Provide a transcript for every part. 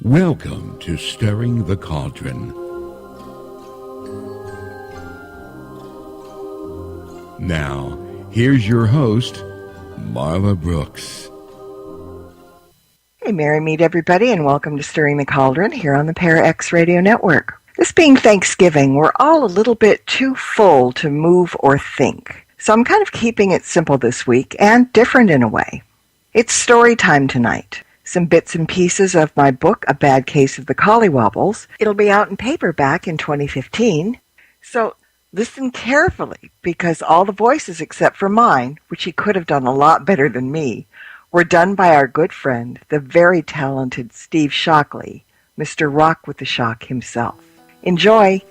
Welcome to Stirring the Cauldron. Now, here's your host, Marla Brooks. Hey, Merry Meet everybody, and welcome to Stirring the Cauldron here on the Para X Radio Network. This being Thanksgiving, we're all a little bit too full to move or think. So I'm kind of keeping it simple this week and different in a way. It's story time tonight. Some bits and pieces of my book, A Bad Case of the Collywobbles. It'll be out in paperback in 2015. So listen carefully, because all the voices except for mine, which he could have done a lot better than me, were done by our good friend, the very talented Steve Shockley, Mr. Rock with the Shock himself. Enjoy!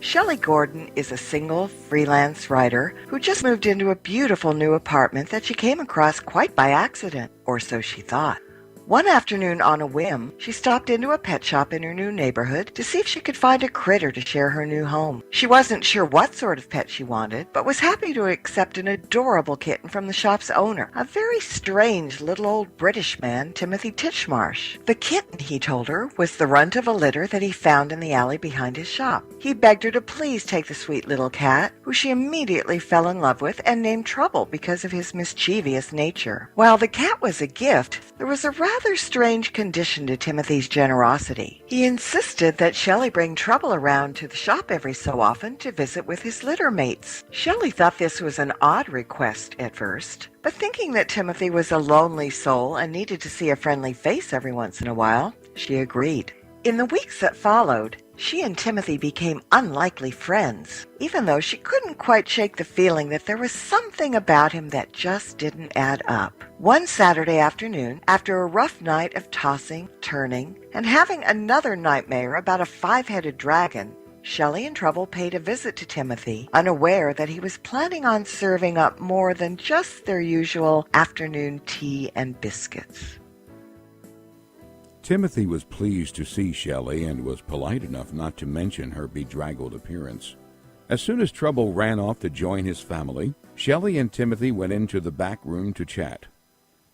Shelley Gordon is a single freelance writer who just moved into a beautiful new apartment that she came across quite by accident, or so she thought. One afternoon on a whim, she stopped into a pet shop in her new neighborhood to see if she could find a critter to share her new home. She wasn't sure what sort of pet she wanted, but was happy to accept an adorable kitten from the shop's owner, a very strange little old British man, Timothy Titchmarsh. The kitten, he told her, was the runt of a litter that he found in the alley behind his shop. He begged her to please take the sweet little cat, who she immediately fell in love with and named Trouble because of his mischievous nature. While the cat was a gift, there was a rather strange condition to Timothy's generosity. He insisted that Shelley bring Trouble around to the shop every so often to visit with his litter mates. Shelley thought this was an odd request at first, but thinking that Timothy was a lonely soul and needed to see a friendly face every once in a while, she agreed. In the weeks that followed, she and Timothy became unlikely friends, even though she couldn't quite shake the feeling that there was something about him that just didn't add up. One Saturday afternoon, after a rough night of tossing, turning, and having another nightmare about a five-headed dragon, Shelley and Trouble paid a visit to Timothy, unaware that he was planning on serving up more than just their usual afternoon tea and biscuits. Timothy was pleased to see Shelley and was polite enough not to mention her bedraggled appearance. As soon as Trouble ran off to join his family, Shelley and Timothy went into the back room to chat.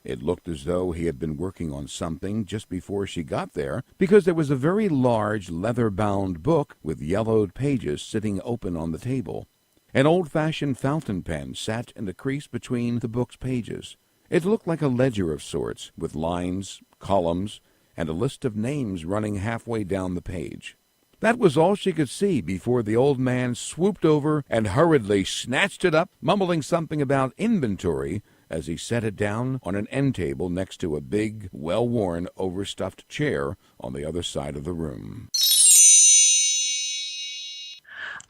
It looked as though he had been working on something just before she got there, because there was a very large leather-bound book with yellowed pages sitting open on the table. An old-fashioned fountain pen sat in the crease between the book's pages. It looked like a ledger of sorts, with lines, columns, and a list of names running halfway down the page. That was all she could see before the old man swooped over and hurriedly snatched it up, mumbling something about inventory as he set it down on an end table next to a big, well-worn, overstuffed chair on the other side of the room.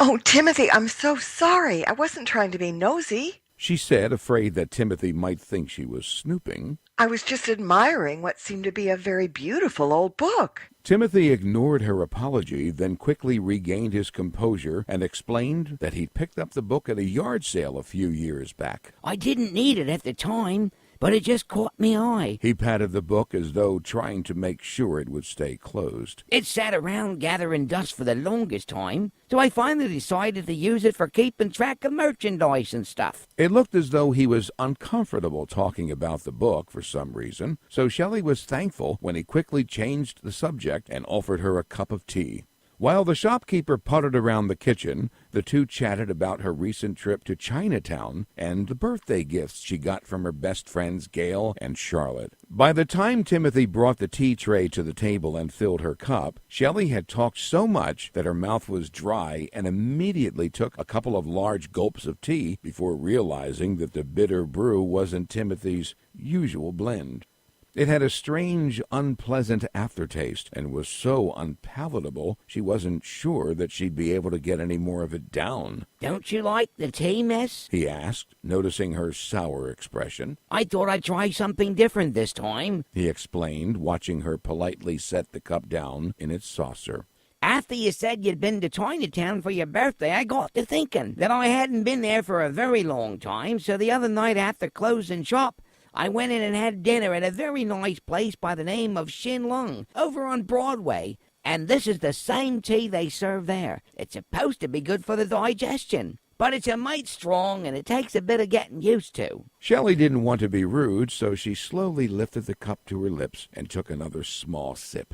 "Oh, Timothy, I'm so sorry. I wasn't trying to be nosy," she said, afraid that Timothy might think she was snooping. "I was just admiring what seemed to be a very beautiful old book." Timothy ignored her apology, then quickly regained his composure and explained that he'd picked up the book at a yard sale a few years back. "I didn't need it at the time, but it just caught me eye." He patted the book as though trying to make sure it would stay closed. "It sat around gathering dust for the longest time, so I finally decided to use it for keeping track of merchandise and stuff." It looked as though he was uncomfortable talking about the book for some reason, so Shelley was thankful when he quickly changed the subject and offered her a cup of tea. While the shopkeeper puttered around the kitchen, the two chatted about her recent trip to Chinatown and the birthday gifts she got from her best friends Gail and Charlotte. By the time Timothy brought the tea tray to the table and filled her cup, Shelley had talked so much that her mouth was dry and immediately took a couple of large gulps of tea before realizing that the bitter brew wasn't Timothy's usual blend. It had a strange, unpleasant aftertaste and was so unpalatable she wasn't sure that she'd be able to get any more of it down. "Don't you like the tea, miss?" he asked, noticing her sour expression. "I thought I'd try something different this time," he explained, watching her politely set the cup down in its saucer. "After you said you'd been to Chinatown for your birthday, I got to thinking that I hadn't been there for a very long time, so the other night after closing shop, I went in and had dinner at a very nice place by the name of Shin Lung, over on Broadway, and this is the same tea they serve there. It's supposed to be good for the digestion. but it's a mite strong and it takes a bit of getting used to. Shelley didn't want to be rude, so she slowly lifted the cup to her lips and took another small sip.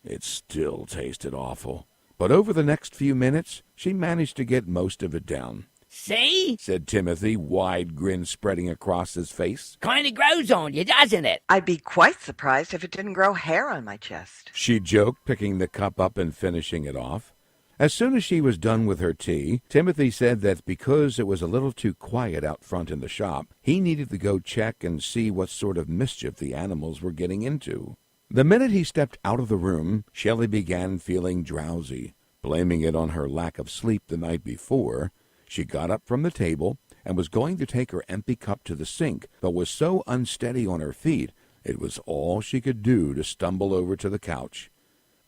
It still tasted awful, but over the next few minutes, she managed to get most of it down. See? Said Timothy, wide grin spreading across his face. Kind of grows on you, doesn't it? I'd be quite surprised if it didn't grow hair on my chest. She joked, picking the cup up and finishing it off. As soon as she was done with her tea, Timothy said that because it was a little too quiet out front in the shop, he needed to go check and see what sort of mischief the animals were getting into. The minute he stepped out of the room, Shelley began feeling drowsy. Blaming it on her lack of sleep the night before, she got up from the table and was going to take her empty cup to the sink, but was so unsteady on her feet, it was all she could do to stumble over to the couch.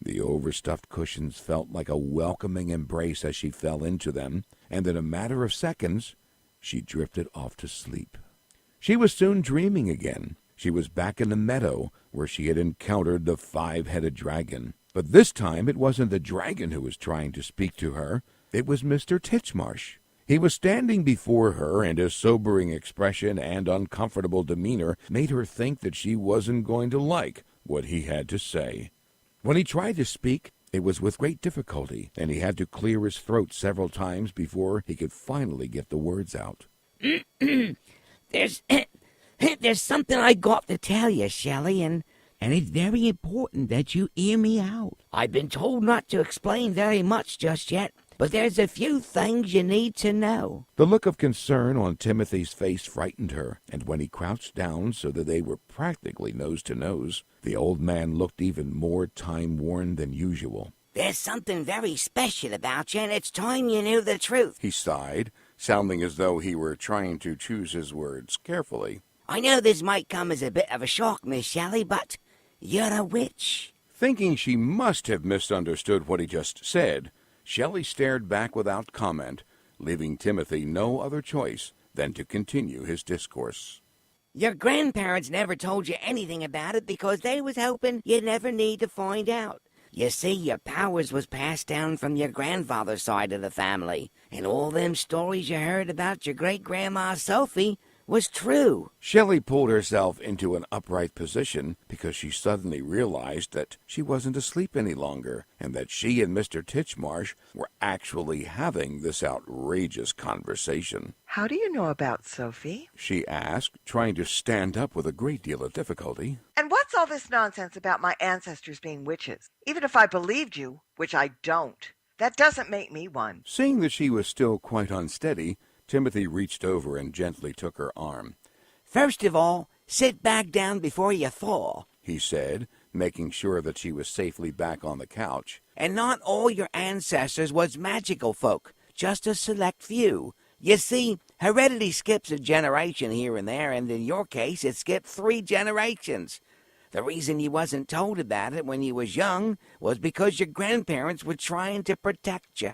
The overstuffed cushions felt like a welcoming embrace as she fell into them, and in a matter of seconds, she drifted off to sleep. She was soon dreaming again. She was back in the meadow where she had encountered the 5-headed dragon. But this time it wasn't the dragon who was trying to speak to her. It was Mr. Titchmarsh. He was standing before her, and his sobering expression and uncomfortable demeanor made her think that she wasn't going to like what he had to say. When he tried to speak, it was with great difficulty, and he had to clear his throat several times before he could finally get the words out. There's something I got to tell you, Shelley, and it's very important that you hear me out. I've been told not to explain very much just yet, but there's a few things you need to know. The look of concern on Timothy's face frightened her, and when he crouched down so that they were practically nose to nose, the old man looked even more time-worn than usual. There's something very special about you, and it's time you knew the truth. He sighed, sounding as though he were trying to choose his words carefully. I know this might come as a bit of a shock, Miss Shelley, but you're a witch. Thinking she must have misunderstood what he just said, Shelley stared back without comment, leaving Timothy no other choice than to continue his discourse. Your grandparents never told you anything about it because they was hoping you'd never need to find out. You see, your powers was passed down from your grandfather's side of the family, and all them stories you heard about your great-grandma Sophie was true. Shelley pulled herself into an upright position because she suddenly realized that she wasn't asleep any longer, and that she and Mr. Titchmarsh were actually having this outrageous conversation. How do you know about Sophie? She asked, trying to stand up with a great deal of difficulty. And what's all this nonsense about my ancestors being witches? Even if I believed you, which I don't, that doesn't make me one. Seeing that she was still quite unsteady, Timothy reached over and gently took her arm. First of all, sit back down before you fall, he said, making sure that she was safely back on the couch. And not all your ancestors was magical folk, just a select few. You see, heredity skips a generation here and there, and in your case it skipped 3 generations. The reason you wasn't told about it when you was young was because your grandparents were trying to protect you.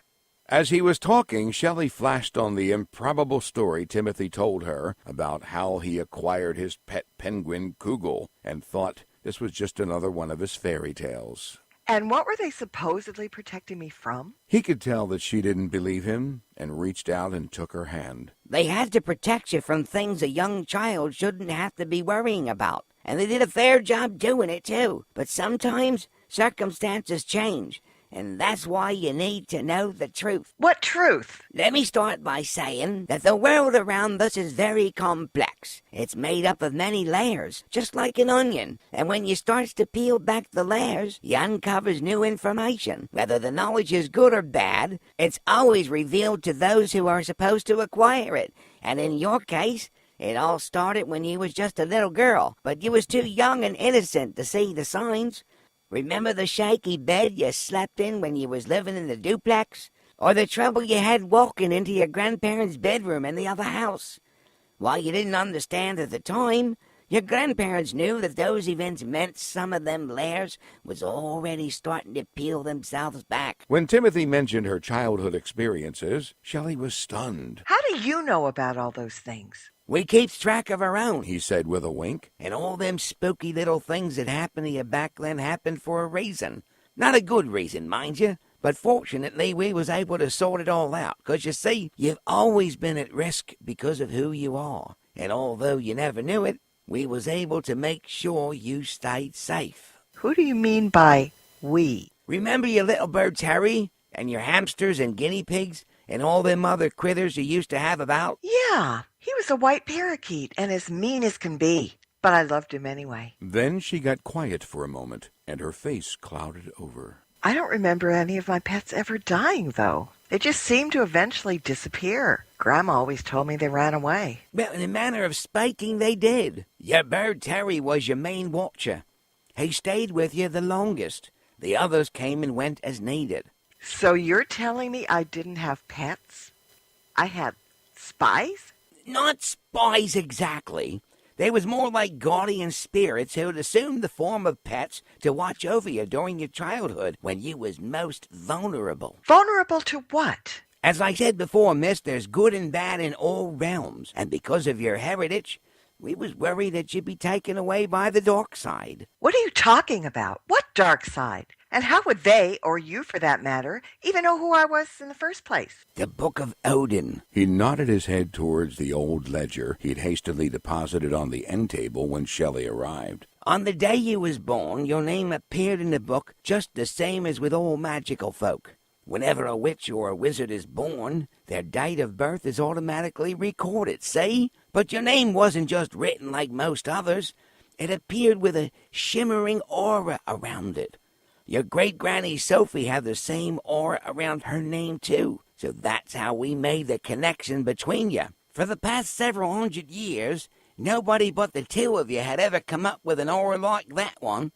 As he was talking, Shelley flashed on the improbable story Timothy told her about how he acquired his pet penguin, Kugel, and thought this was just another one of his fairy tales. And what were they supposedly protecting me from? He could tell that she didn't believe him and reached out and took her hand. They had to protect you from things a young child shouldn't have to be worrying about. And they did a fair job doing it, too. But sometimes circumstances change. And that's why you need to know the truth. What truth? Let me start by saying that the world around us is very complex. It's made up of many layers, just like an onion. And when you starts to peel back the layers, you uncovers new information. Whether the knowledge is good or bad, it's always revealed to those who are supposed to acquire it. And in your case, it all started when you was just a little girl, but you was too young and innocent to see the signs. Remember the shaky bed you slept in when you was living in the duplex? Or the trouble you had walking into your grandparents' bedroom in the other house? While you didn't understand at the time, your grandparents knew that those events meant some of them layers was already starting to peel themselves back. When Timothy mentioned her childhood experiences, Shelley was stunned. How do you know about all those things? We keeps track of our own, He said with a wink. and all them spooky little things that happened to you back then happened for a reason. Not a good reason, mind you, But fortunately, we was able to sort it all out, 'cause you see, you've always been at risk because of who you are. And although you never knew it, we was able to make sure you stayed safe. Who do you mean by we? Remember your little birds, Harry? And your hamsters and guinea pigs? And all them other critters you used to have about? Yeah, he was a white parakeet and as mean as can be. But I loved him anyway. Then she got quiet for a moment, and her face clouded over. I don't remember any of my pets ever dying, though. They just seemed to eventually disappear. Grandma always told me they ran away. Well, in a manner of speaking, they did. Your bird Terry was your main watcher. He stayed with you the longest. The others came and went as needed. So you're telling me I didn't have pets? I had spies? Not spies exactly. They was more like guardian spirits who'd assumed the form of pets to watch over you during your childhood when you was most vulnerable. Vulnerable to what? As I said before, miss, there's good and bad in all realms, and because of your heritage, we was worried that you'd be taken away by the dark side. What are you talking about? What dark side? And how would they, or you for that matter, even know who I was in the first place? The Book of Odin. He nodded his head towards the old ledger he'd hastily deposited on the end table when Shelley arrived. On the day you was born, your name appeared in the book just the same as with all magical folk. Whenever a witch or a wizard is born, their date of birth is automatically recorded, see? But your name wasn't just written like most others. It appeared with a shimmering aura around it. Your great-granny Sophie had the same aura around her name, too. So that's how we made the connection between you. For the past several hundred years, nobody but the two of you had ever come up with an aura like that one.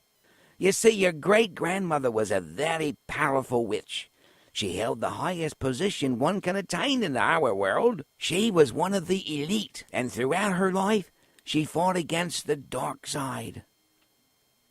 You see, your great-grandmother was a very powerful witch. She held the highest position one can attain in our world. She was one of the elite, and throughout her life, she fought against the dark side.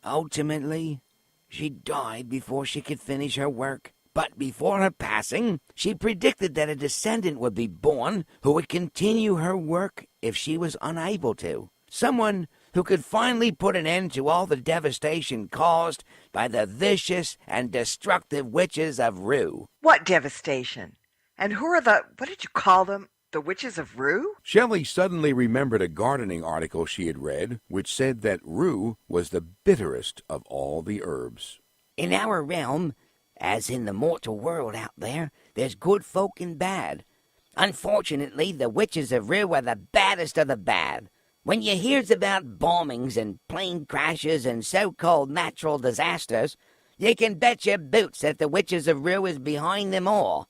Ultimately, she died before she could finish her work. But before her passing, she predicted that a descendant would be born who would continue her work if she was unable to. Someone who could finally put an end to all the devastation caused by the vicious and destructive witches of Rue. What devastation? And who are what did you call them? The witches of Rue? Shelley suddenly remembered a gardening article she had read, which said that rue was the bitterest of all the herbs. In our realm, as in the mortal world out there, there's good folk and bad. Unfortunately, the witches of Rue are the baddest of the bad. When you hears about bombings and plane crashes and so-called natural disasters, you can bet your boots that the witches of Rue is behind them all.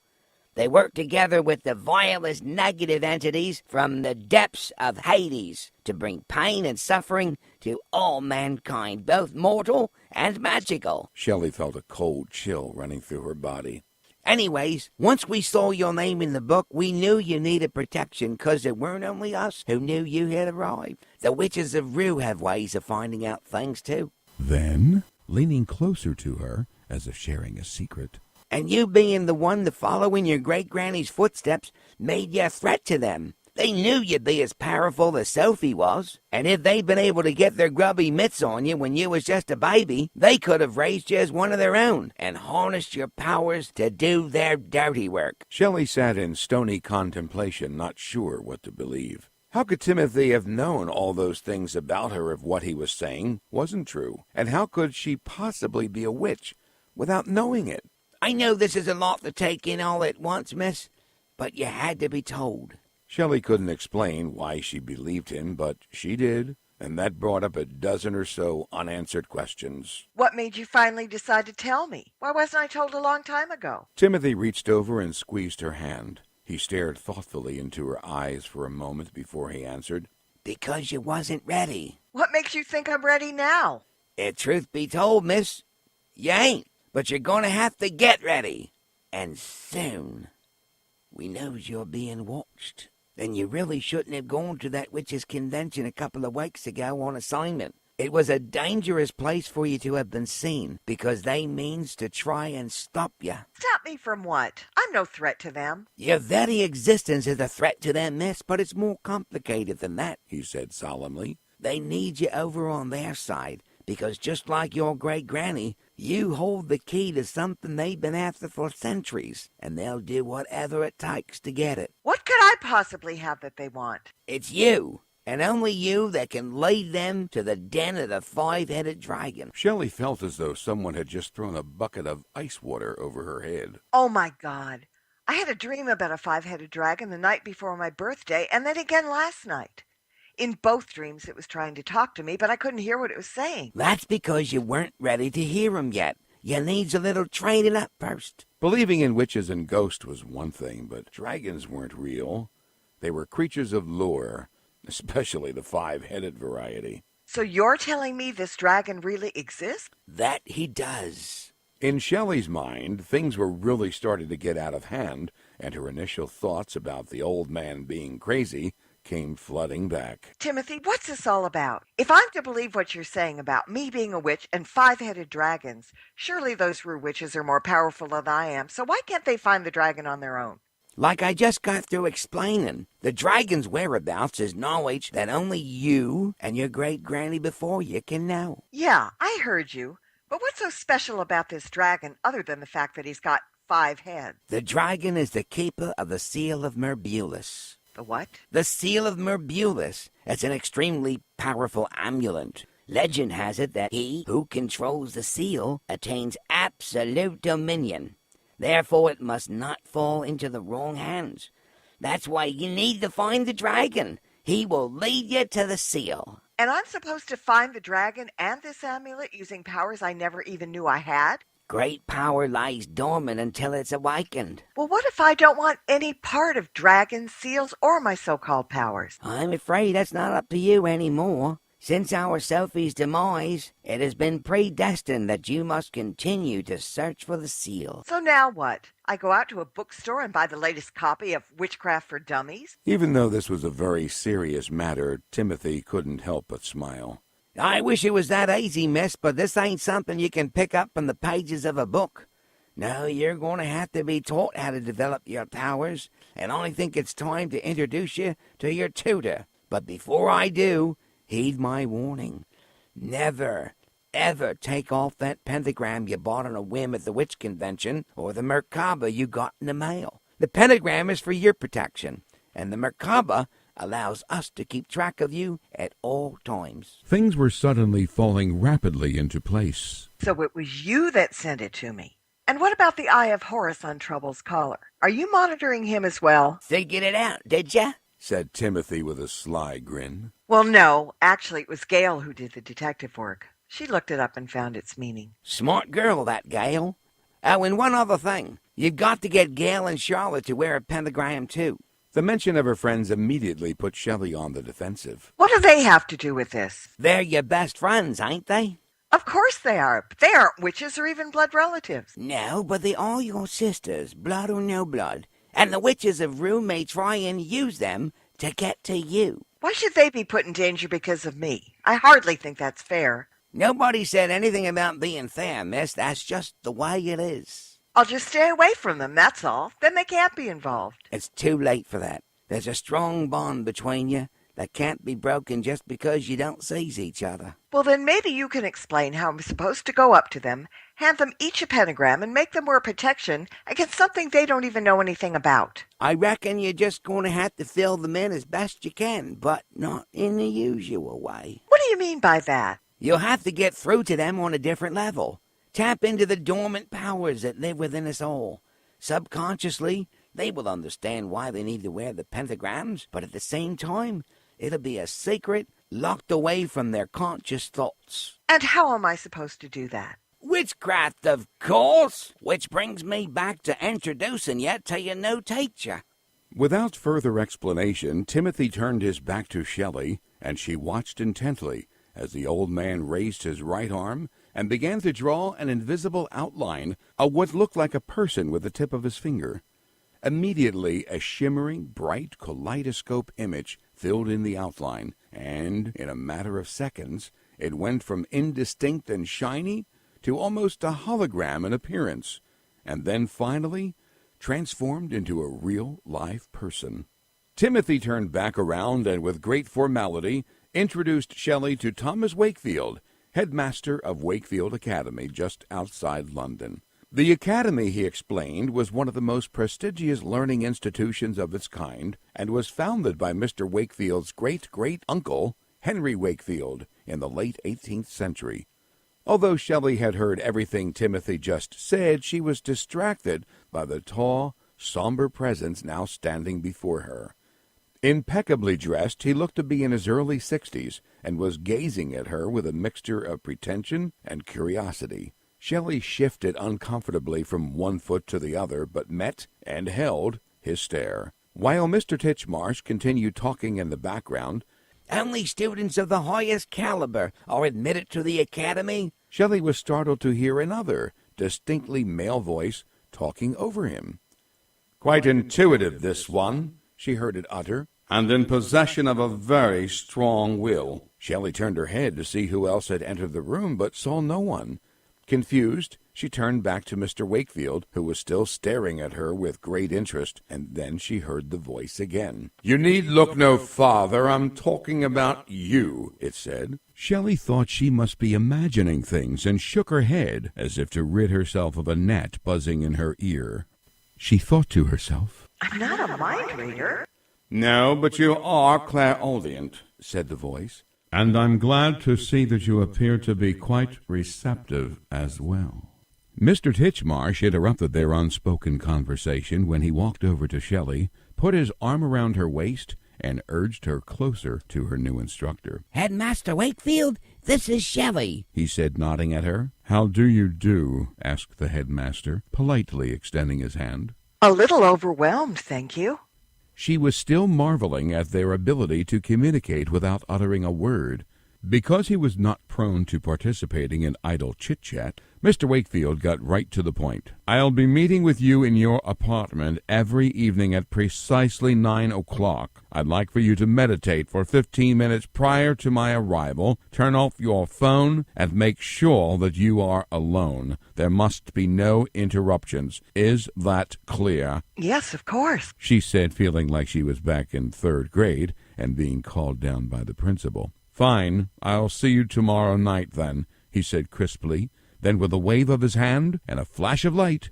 They work together with the vilest negative entities from the depths of Hades to bring pain and suffering to all mankind, both mortal and magical. Shelley felt a cold chill running through her body. Anyways, once we saw your name in the book, we knew you needed protection, 'cause it weren't only us who knew you had arrived. The witches of Rue have ways of finding out things, too. Then, leaning closer to her, as if sharing a secret, And you being the one to follow in your great-granny's footsteps made you a threat to them. They knew you'd be as powerful as Sophie was, and if they'd been able to get their grubby mitts on you when you was just a baby, they could have raised you as one of their own and harnessed your powers to do their dirty work. Shelley sat in stony contemplation, not sure what to believe. How could Timothy have known all those things about her if what he was saying wasn't true? And how could she possibly be a witch without knowing it? I know this is a lot to take in all at once, miss, but you had to be told. Shelley couldn't explain why she believed him, but she did, and that brought up a dozen or so unanswered questions. What made you finally decide to tell me? Why wasn't I told a long time ago? Timothy reached over and squeezed her hand. He stared thoughtfully into her eyes for a moment before he answered. Because you wasn't ready. What makes you think I'm ready now? Truth be told, miss, you ain't. But you're going to have to get ready. And soon. We knows you're being watched. And you really shouldn't have gone to that witches' convention a couple of weeks ago on assignment. It was a dangerous place for you to have been seen, because they means to try and stop you. Stop me from what? I'm no threat to them. Your very existence is a threat to them, miss, but it's more complicated than that, he said solemnly. They need you over on their side, because just like your great-granny, You hold the key to something they've been after for centuries, and they'll do whatever it takes to get it. What could I possibly have that they want? It's you, and only you, that can lead them to the den of the five-headed dragon. Shelley felt as though someone had just thrown a bucket of ice water over her head. Oh my God. I had a dream about a five-headed dragon the night before my birthday, and then again last night. In both dreams it was trying to talk to me, but I couldn't hear what it was saying. That's because you weren't ready to hear 'em yet. You needs a little training up first. Believing in witches and ghosts was one thing, but dragons weren't real. They were creatures of lore, especially the five-headed variety. So you're telling me this dragon really exists? That he does. In Shelley's mind, things were really starting to get out of hand, and her initial thoughts about the old man being crazy came flooding back. Timothy, what's this all about? If I'm to believe what you're saying about me being a witch and five-headed dragons, surely those rue witches are more powerful than I am, so why can't they find the dragon on their own? Like I just got through explaining, the dragon's whereabouts is knowledge that only you and your great-granny before you can know. Yeah, I heard you. But what's so special about this dragon other than the fact that he's got 5 heads? The dragon is the keeper of the seal of Merbulus. The what? The seal of Merbulus. It's an extremely powerful amulet. Legend has it that he who controls the seal attains absolute dominion. Therefore, it must not fall into the wrong hands. That's why you need to find the dragon. He will lead you to the seal. And I'm supposed to find the dragon and this amulet using powers I never even knew I had? Great power lies dormant until it's awakened. Well, what if I don't want any part of dragons, seals, or my so-called powers? I'm afraid that's not up to you anymore. Since our Sophie's demise, it has been predestined that you must continue to search for the seal. So now what? I go out to a bookstore and buy the latest copy of Witchcraft for Dummies? Even though this was a very serious matter, Timothy couldn't help but smile. I wish it was that easy, miss, but this ain't something you can pick up from the pages of a book. No, you're going to have to be taught how to develop your powers, and I think it's time to introduce you to your tutor. But before I do, heed my warning. Never, ever take off that pentagram you bought on a whim at the witch convention or the Merkaba you got in the mail. The pentagram is for your protection, and the Merkaba allows us to keep track of you at all times. Things were suddenly falling rapidly into place. So it was you that sent it to me. And what about the Eye of Horus on Trouble's collar? Are you monitoring him as well? Figured it out, did ya? Said Timothy with a sly grin. Well, no. Actually, it was Gail who did the detective work. She looked it up and found its meaning. Smart girl, that Gail. Oh, and one other thing. You've got to get Gail and Charlotte to wear a pentagram, too. The mention of her friends immediately put Shelley on the defensive. What do they have to do with this? They're your best friends, ain't they? Of course they are. But they aren't witches or even blood relatives. No, but they are your sisters, blood or no blood. And the witches of Rue may try and use them to get to you. Why should they be put in danger because of me? I hardly think that's fair. Nobody said anything about being fair, miss. That's just the way it is. I'll just stay away from them, that's all. Then they can't be involved. It's too late for that. There's a strong bond between you that can't be broken just because you don't seize each other. Well, then maybe you can explain how I'm supposed to go up to them, hand them each a pentagram, and make them wear protection against something they don't even know anything about. I reckon you're just going to have to fill them in as best you can, but not in the usual way. What do you mean by that? You'll have to get through to them on a different level. Tap into the dormant powers that live within us all. Subconsciously, they will understand why they need to wear the pentagrams, but at the same time, it'll be a secret locked away from their conscious thoughts. And how am I supposed to do that? Witchcraft, of course, which brings me back to introducing you to your new teacher. Without further explanation, Timothy turned his back to Shelley, and she watched intently as the old man raised his right arm and began to draw an invisible outline of what looked like a person with the tip of his finger. Immediately, a shimmering, bright kaleidoscope image filled in the outline, and in a matter of seconds, it went from indistinct and shiny to almost a hologram in appearance, and then finally transformed into a real live person. Timothy turned back around and with great formality introduced Shelley to Thomas Wakefield, headmaster of Wakefield Academy just outside London. The academy, he explained, was one of the most prestigious learning institutions of its kind and was founded by Mr. Wakefield's great-great-uncle, Henry Wakefield, in the late 18th century. Although Shelley had heard everything Timothy just said, she was distracted by the tall, somber presence now standing before her. Impeccably dressed, he looked to be in his early 60s and was gazing at her with a mixture of pretension and curiosity. Shelley shifted uncomfortably from one foot to the other, but met and held his stare. While Mr. Titchmarsh continued talking in the background, Only students of the highest caliber are admitted to the academy. Shelley was startled to hear another, distinctly male voice talking over him. "Quite intuitive, this one," she heard it utter, "and in possession of a very strong will." Shelley turned her head to see who else had entered the room, but saw no one. Confused, she turned back to Mr. Wakefield, who was still staring at her with great interest, and then she heard the voice again. "You need look no farther. I'm talking about you," it said. Shelley thought she must be imagining things and shook her head as if to rid herself of a gnat buzzing in her ear. She thought to herself, I'm not a mind reader. "No, but you are clairaudient," said the voice. "And I'm glad to see that you appear to be quite receptive as well." Mr. Titchmarsh interrupted their unspoken conversation when he walked over to Shelley, put his arm around her waist, and urged her closer to her new instructor. Headmaster Wakefield, this is Shelley, he said, nodding at her. "How do you do?" asked the headmaster, politely extending his hand. A little overwhelmed, thank you. She was still marveling at their ability to communicate without uttering a word. Because he was not prone to participating in idle chit-chat, Mr. Wakefield got right to the point. "I'll be meeting with you in your apartment every evening at precisely 9 o'clock. I'd like for you to meditate for 15 minutes prior to my arrival, turn off your phone, and make sure that you are alone. There must be no interruptions. Is that clear?" Yes, of course. she said, feeling like she was back in 3rd grade and being called down by the principal. "Fine, I'll see you tomorrow night then," he said crisply. Then with a wave of his hand and a flash of light,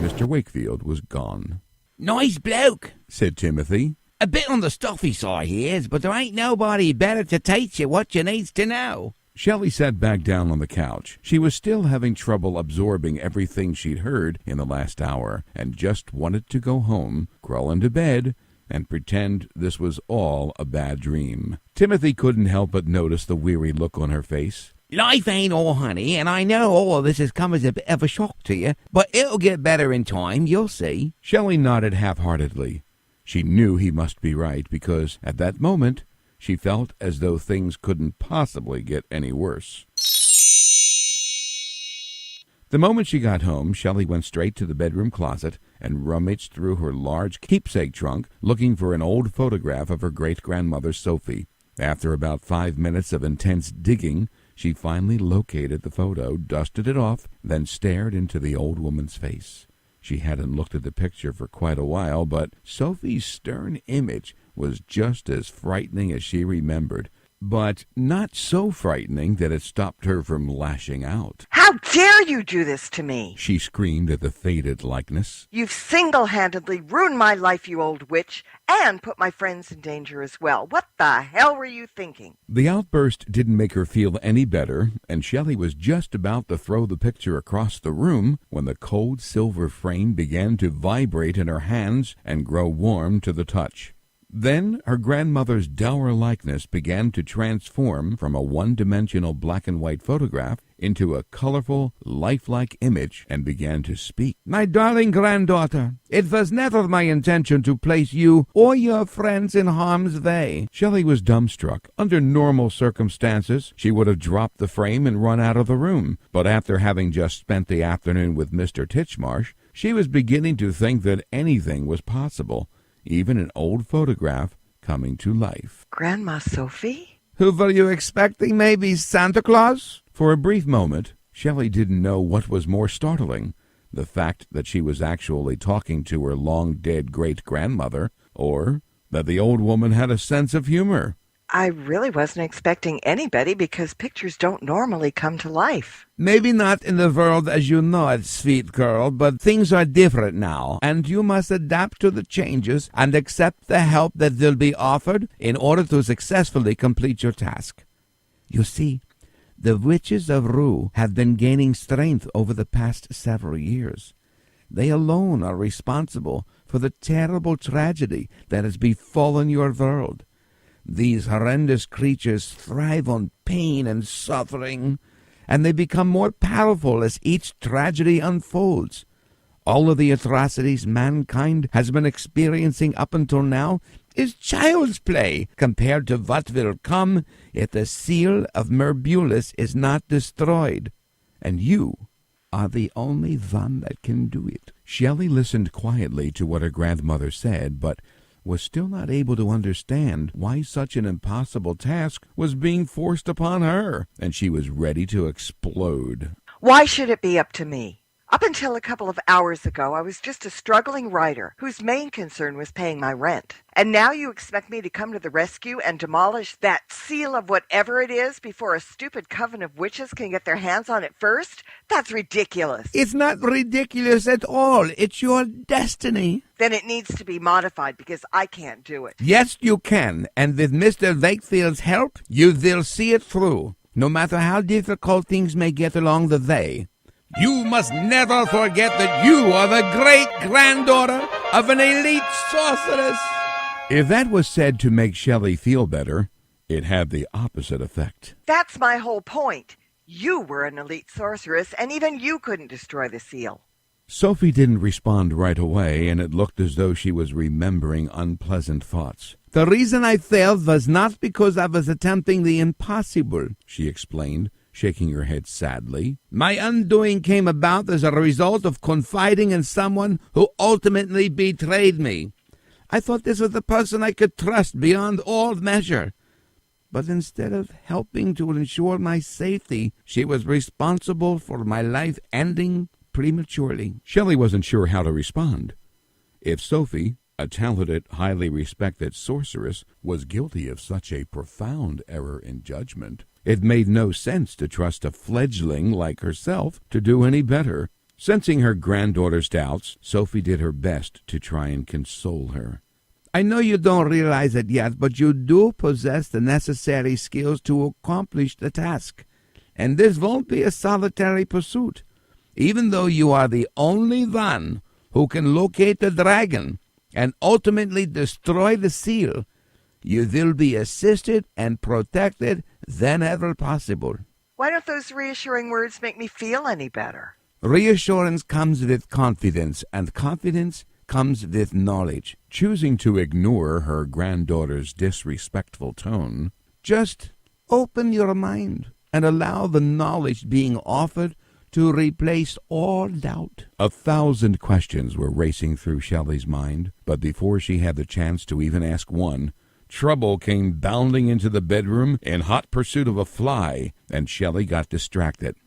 Mr. Wakefield was gone. Nice bloke, said Timothy. A bit on the stuffy side he is, but there ain't nobody better to teach you what you needs to know. Shelley sat back down on the couch. She was still having trouble absorbing everything she'd heard in the last hour, and just wanted to go home, crawl into bed, and pretend this was all a bad dream. Timothy couldn't help but notice the weary look on her face. Life ain't all honey, and I know all of this has come as a bit of a shock to you, but it'll get better in time, you'll see. Shelley nodded half-heartedly. She knew he must be right, because at that moment she felt as though things couldn't possibly get any worse. The moment she got home, Shelley went straight to the bedroom closet and rummaged through her large keepsake trunk, looking for an old photograph of her great-grandmother Sophie. After about 5 minutes of intense digging, she finally located the photo, dusted it off, then stared into the old woman's face. She hadn't looked at the picture for quite a while, but Sophie's stern image was just as frightening as she remembered, but not so frightening that it stopped her from lashing out. How dare you do this to me? She screamed at the faded likeness. You've single-handedly ruined my life, you old witch, and put my friends in danger as well. What the hell were you thinking? The outburst didn't make her feel any better, and Shelley was just about to throw the picture across the room when the cold silver frame began to vibrate in her hands and grow warm to the touch. Then her grandmother's dour likeness began to transform from a one-dimensional black-and-white photograph into a colorful, lifelike image and began to speak. My darling granddaughter, it was never my intention to place you or your friends in harm's way. Shelley was dumbstruck. Under normal circumstances, she would have dropped the frame and run out of the room. But after having just spent the afternoon with Mr. Titchmarsh, she was beginning to think that anything was possible. Even an old photograph coming to life. Grandma Sophie? Who were you expecting? Maybe Santa Claus? For a brief moment, Shelley didn't know what was more startling, the fact that she was actually talking to her long-dead great-grandmother, or that the old woman had a sense of humor. I really wasn't expecting anybody because pictures don't normally come to life. Maybe not in the world as you know it, sweet girl, but things are different now, and you must adapt to the changes and accept the help that will be offered in order to successfully complete your task. You see, the witches of Rue have been gaining strength over the past several years. They alone are responsible for the terrible tragedy that has befallen your world. These horrendous creatures thrive on pain and suffering, and they become more powerful as each tragedy unfolds. All of the atrocities mankind has been experiencing up until now is child's play compared to what will come if the seal of Merbulus is not destroyed. And you are the only one that can do it. Shelley listened quietly to what her grandmother said, but was still not able to understand why such an impossible task was being forced upon her, and she was ready to explode. Why should it be up to me? Up until a couple of hours ago, I was just a struggling writer whose main concern was paying my rent. And now you expect me to come to the rescue and demolish that seal of whatever it is before a stupid coven of witches can get their hands on it first? That's ridiculous. It's not ridiculous at all. It's your destiny. Then it needs to be modified because I can't do it. Yes, you can, and with Mr. Wakefield's help, you will see it through, no matter how difficult things may get along the way. You must never forget that you are the great-granddaughter of an elite sorceress. If that was said to make Shelley feel better, it had the opposite effect. That's my whole point. You were an elite sorceress, and even you couldn't destroy the seal. Sophie didn't respond right away, and it looked as though she was remembering unpleasant thoughts. The reason I failed was not because I was attempting the impossible, she explained, shaking her head sadly. My undoing came about as a result of confiding in someone who ultimately betrayed me. I thought this was the person I could trust beyond all measure. But instead of helping to ensure my safety, she was responsible for my life ending prematurely. Shelley wasn't sure how to respond. If Sophie, a talented, highly respected sorceress, was guilty of such a profound error in judgment, it made no sense to trust a fledgling like herself to do any better. Sensing her granddaughter's doubts, Sophie did her best to try and console her. I know you don't realize it yet, but you do possess the necessary skills to accomplish the task. And this won't be a solitary pursuit. Even though you are the only one who can locate the dragon and ultimately destroy the seal, you will be assisted and protected whenever possible. Why don't those reassuring words make me feel any better? Reassurance comes with confidence, and confidence comes with knowledge. Choosing to ignore her granddaughter's disrespectful tone, just open your mind and allow the knowledge being offered to replace all doubt. 1,000 questions were racing through Shelley's mind, but before she had the chance to even ask one, Trouble came bounding into the bedroom in hot pursuit of a fly, and Shelley got distracted.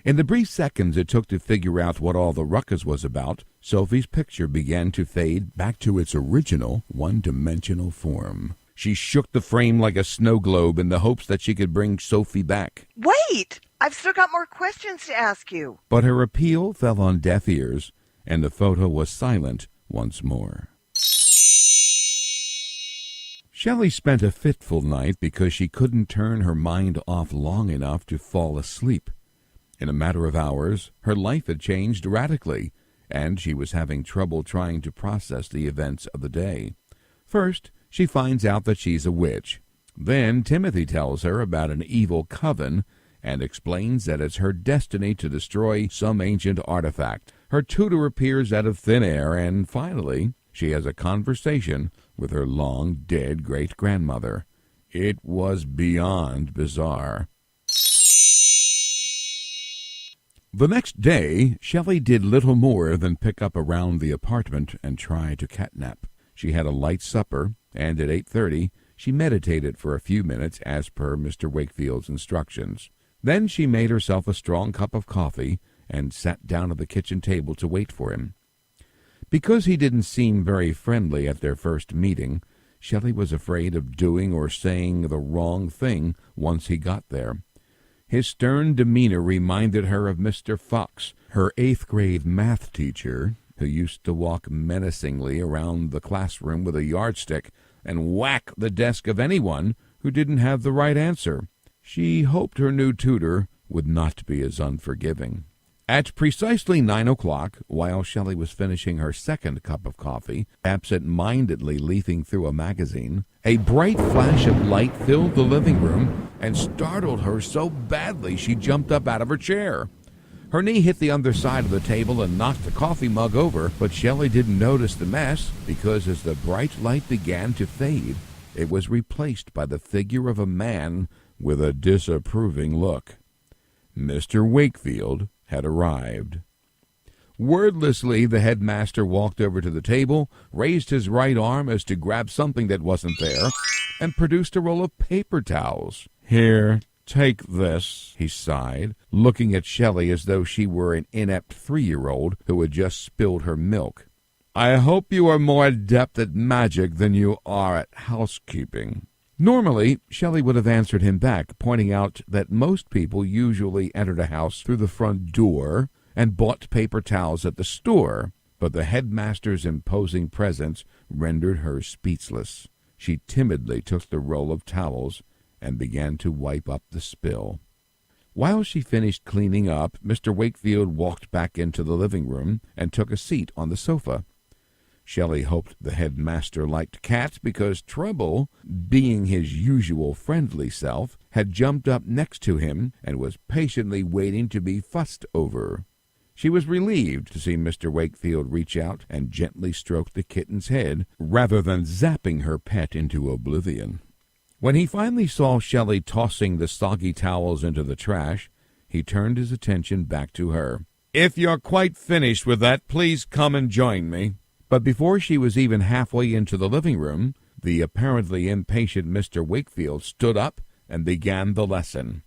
In the brief seconds it took to figure out what all the ruckus was about, Sophie's picture began to fade back to its original one-dimensional form. She shook the frame like a snow globe in the hopes that she could bring Sophie back. Wait! I've still got more questions to ask you. But her appeal fell on deaf ears, and the photo was silent once more. Shelley spent a fitful night because she couldn't turn her mind off long enough to fall asleep. In a matter of hours, her life had changed radically, and she was having trouble trying to process the events of the day. First, she finds out that she's a witch. Then Timothy tells her about an evil coven and explains that it's her destiny to destroy some ancient artifact. Her tutor appears out of thin air, and finally, she has a conversation with her long-dead great-grandmother. It was beyond bizarre. The next day, Shelley did little more than pick up around the apartment and try to catnap. She had a light supper, and at 8:30, she meditated for a few minutes as per Mr. Wakefield's instructions. Then she made herself a strong cup of coffee and sat down at the kitchen table to wait for him. Because he didn't seem very friendly at their first meeting, Shelley was afraid of doing or saying the wrong thing once he got there. His stern demeanor reminded her of Mr. Fox, her 8th grade math teacher, who used to walk menacingly around the classroom with a yardstick and whack the desk of anyone who didn't have the right answer. She hoped her new tutor would not be as unforgiving. At precisely 9 o'clock, while Shelley was finishing her second cup of coffee, absent-mindedly leafing through a magazine, a bright flash of light filled the living room and startled her so badly she jumped up out of her chair. Her knee hit the underside of the table and knocked the coffee mug over, but Shelley didn't notice the mess because as the bright light began to fade, it was replaced by the figure of a man with a disapproving look. Mr. Wakefield had arrived. Wordlessly, the headmaster walked over to the table, raised his right arm as to grab something that wasn't there, and produced a roll of paper towels. "Here, take this," he sighed, looking at Shelley as though she were an inept 3-year-old who had just spilled her milk. "I hope you are more adept at magic than you are at housekeeping." Normally, Shelley would have answered him back, pointing out that most people usually entered a house through the front door and bought paper towels at the store, but the headmaster's imposing presence rendered her speechless. She timidly took the roll of towels and began to wipe up the spill. While she finished cleaning up, Mr. Wakefield walked back into the living room and took a seat on the sofa. Shelley hoped the headmaster liked cats because Trouble, being his usual friendly self, had jumped up next to him and was patiently waiting to be fussed over. She was relieved to see Mr. Wakefield reach out and gently stroke the kitten's head rather than zapping her pet into oblivion. When he finally saw Shelley tossing the soggy towels into the trash, he turned his attention back to her. "If you're quite finished with that, please come and join me." But before she was even halfway into the living room, the apparently impatient Mr. Wakefield stood up and began the lesson.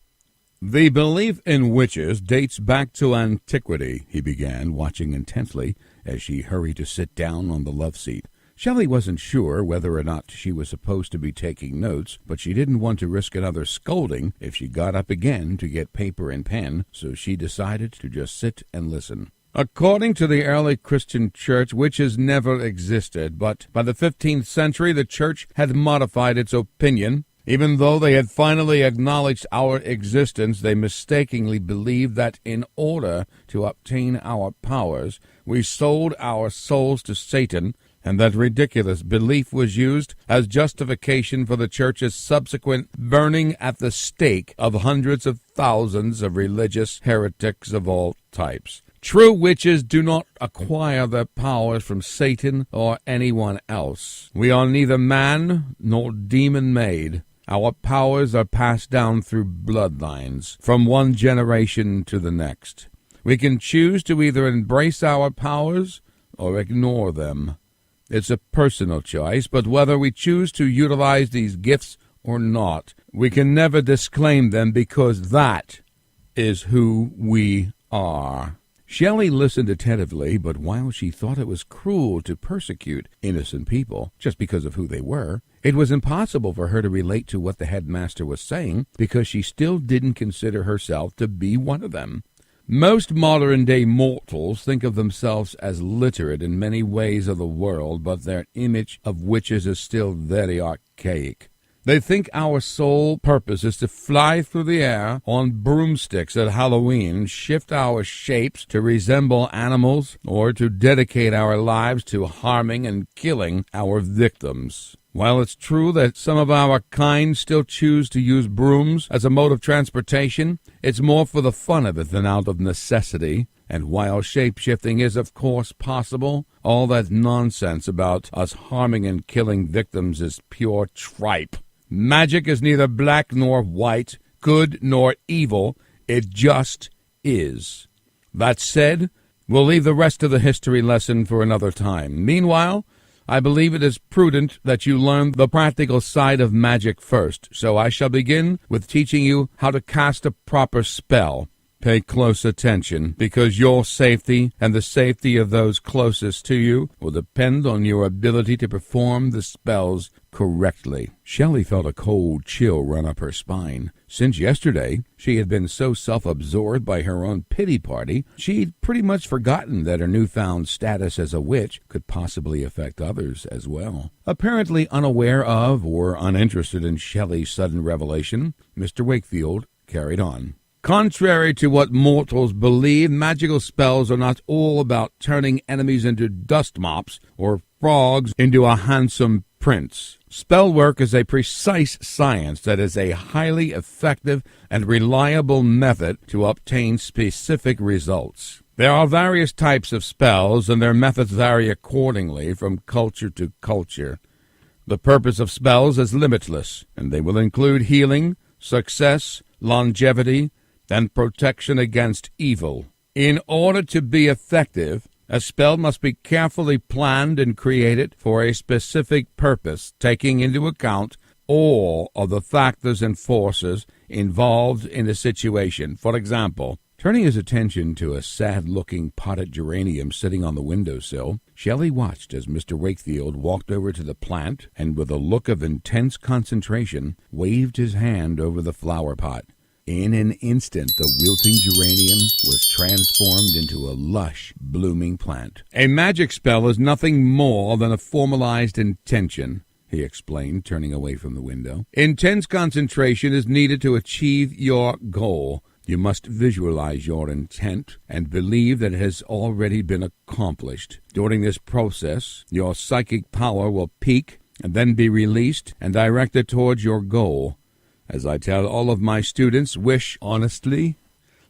"The belief in witches dates back to antiquity," he began, watching intently as she hurried to sit down on the love seat. Shelley wasn't sure whether or not she was supposed to be taking notes, but she didn't want to risk another scolding if she got up again to get paper and pen, so she decided to just sit and listen. "According to the early Christian church, witches never existed, but by the 15th century the church had modified its opinion. Even though they had finally acknowledged our existence, they mistakenly believed that in order to obtain our powers, we sold our souls to Satan, and that ridiculous belief was used as justification for the church's subsequent burning at the stake of hundreds of thousands of religious heretics of all types. True witches do not acquire their powers from Satan or anyone else. We are neither man nor demon-made. Our powers are passed down through bloodlines, from one generation to the next. We can choose to either embrace our powers or ignore them. It's a personal choice, but whether we choose to utilize these gifts or not, we can never disclaim them because that is who we are." Shelley listened attentively, but while she thought it was cruel to persecute innocent people just because of who they were, it was impossible for her to relate to what the headmaster was saying because she still didn't consider herself to be one of them. Most modern-day mortals think of themselves as literate in many ways of the world, but their image of witches is still very archaic. They think our sole purpose is to fly through the air on broomsticks at Halloween, shift our shapes to resemble animals, or to dedicate our lives to harming and killing our victims. While it's true that some of our kind still choose to use brooms as a mode of transportation, it's more for the fun of it than out of necessity. And while shape-shifting is, of course, possible, all that nonsense about us harming and killing victims is pure tripe. Magic is neither black nor white, good nor evil. It just is. That said, we'll leave the rest of the history lesson for another time. Meanwhile, I believe it is prudent that you learn the practical side of magic first, so I shall begin with teaching you how to cast a proper spell. Pay close attention, because your safety and the safety of those closest to you will depend on your ability to perform the spells correctly. Shelley felt a cold chill run up her spine. Since yesterday, she had been so self-absorbed by her own pity party, she'd pretty much forgotten that her newfound status as a witch could possibly affect others as well. Apparently unaware of or uninterested in Shelley's sudden revelation, Mr. Wakefield carried on. Contrary to what mortals believe, magical spells are not all about turning enemies into dust mops or frogs into a handsome prince. Spell work is a precise science that is a highly effective and reliable method to obtain specific results. There are various types of spells, and their methods vary accordingly from culture to culture. The purpose of spells is limitless, and they will include healing, success, longevity, and protection against evil. In order to be effective, a spell must be carefully planned and created for a specific purpose, taking into account all of the factors and forces involved in the situation. For example, turning his attention to a sad-looking potted geranium sitting on the windowsill, Shelley watched as Mr. Wakefield walked over to the plant and, with a look of intense concentration, waved his hand over the flower pot. In an instant, the wilting geranium was transformed into a lush, blooming plant. A magic spell is nothing more than a formalized intention, he explained, turning away from the window. Intense concentration is needed to achieve your goal. You must visualize your intent and believe that it has already been accomplished. During this process, your psychic power will peak and then be released and directed towards your goal. As I tell all of my students, wish honestly,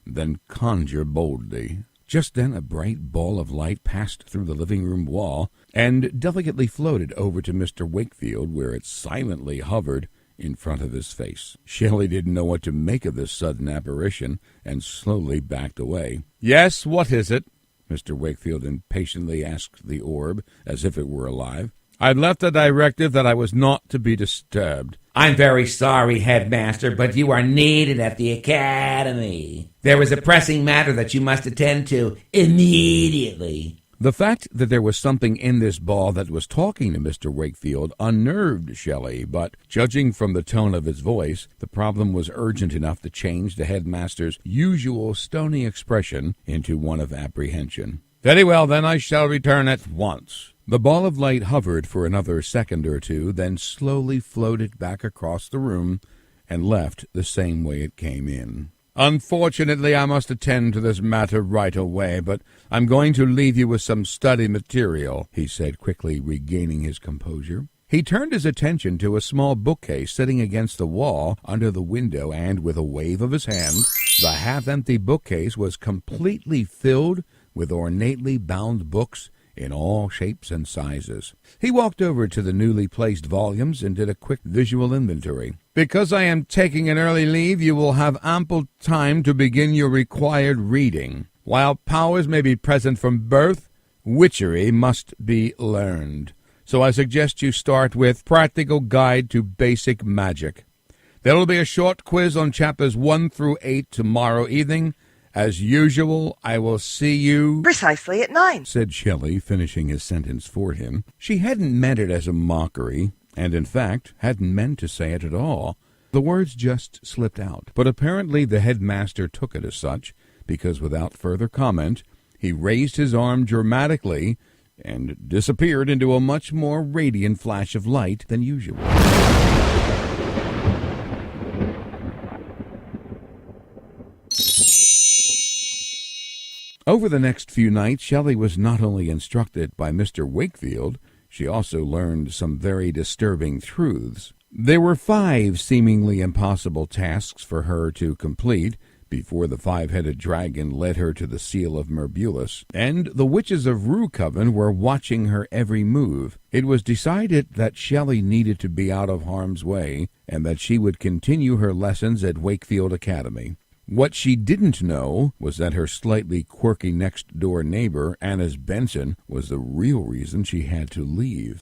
then conjure boldly. Just then a bright ball of light passed through the living room wall and delicately floated over to Mr. Wakefield, where it silently hovered in front of his face. Shelley didn't know what to make of this sudden apparition and slowly backed away. "Yes, what is it?" Mr. Wakefield impatiently asked the orb, as if it were alive. "I'd left a directive that I was not to be disturbed." "I'm very sorry, Headmaster, but you are needed at the Academy. There is a pressing matter that you must attend to immediately." The fact that there was something in this ball that was talking to Mr. Wakefield unnerved Shelley, but judging from the tone of his voice, the problem was urgent enough to change the headmaster's usual stony expression into one of apprehension. "Very well, then I shall return at once." The ball of light hovered for another second or two, then slowly floated back across the room and left the same way it came in. "Unfortunately, I must attend to this matter right away, but I'm going to leave you with some study material," he said, quickly regaining his composure. He turned his attention to a small bookcase sitting against the wall under the window, and with a wave of his hand, the half-empty bookcase was completely filled with ornately bound books in all shapes and sizes. He walked over to the newly placed volumes and did a quick visual inventory. "Because I am taking an early leave, you will have ample time to begin your required reading. While powers may be present from birth, witchery must be learned. So I suggest you start with Practical Guide to Basic Magic. There will be a short quiz on chapters 1 through 8 tomorrow evening. As usual, I will see you precisely at 9, said Shelley, finishing his sentence for him. She hadn't meant it as a mockery, and in fact hadn't meant to say it at all. The words just slipped out, but apparently the headmaster took it as such, because without further comment, he raised his arm dramatically and disappeared into a much more radiant flash of light than usual. Over the next few nights, Shelley was not only instructed by Mr. Wakefield, she also learned some very disturbing truths. There were 5 seemingly impossible tasks for her to complete before the 5-headed dragon led her to the Seal of Merbulus, and the witches of Rue Coven were watching her every move. It was decided that Shelley needed to be out of harm's way, and that she would continue her lessons at Wakefield Academy. What she didn't know was that her slightly quirky next-door neighbor, Annis Benson, was the real reason she had to leave.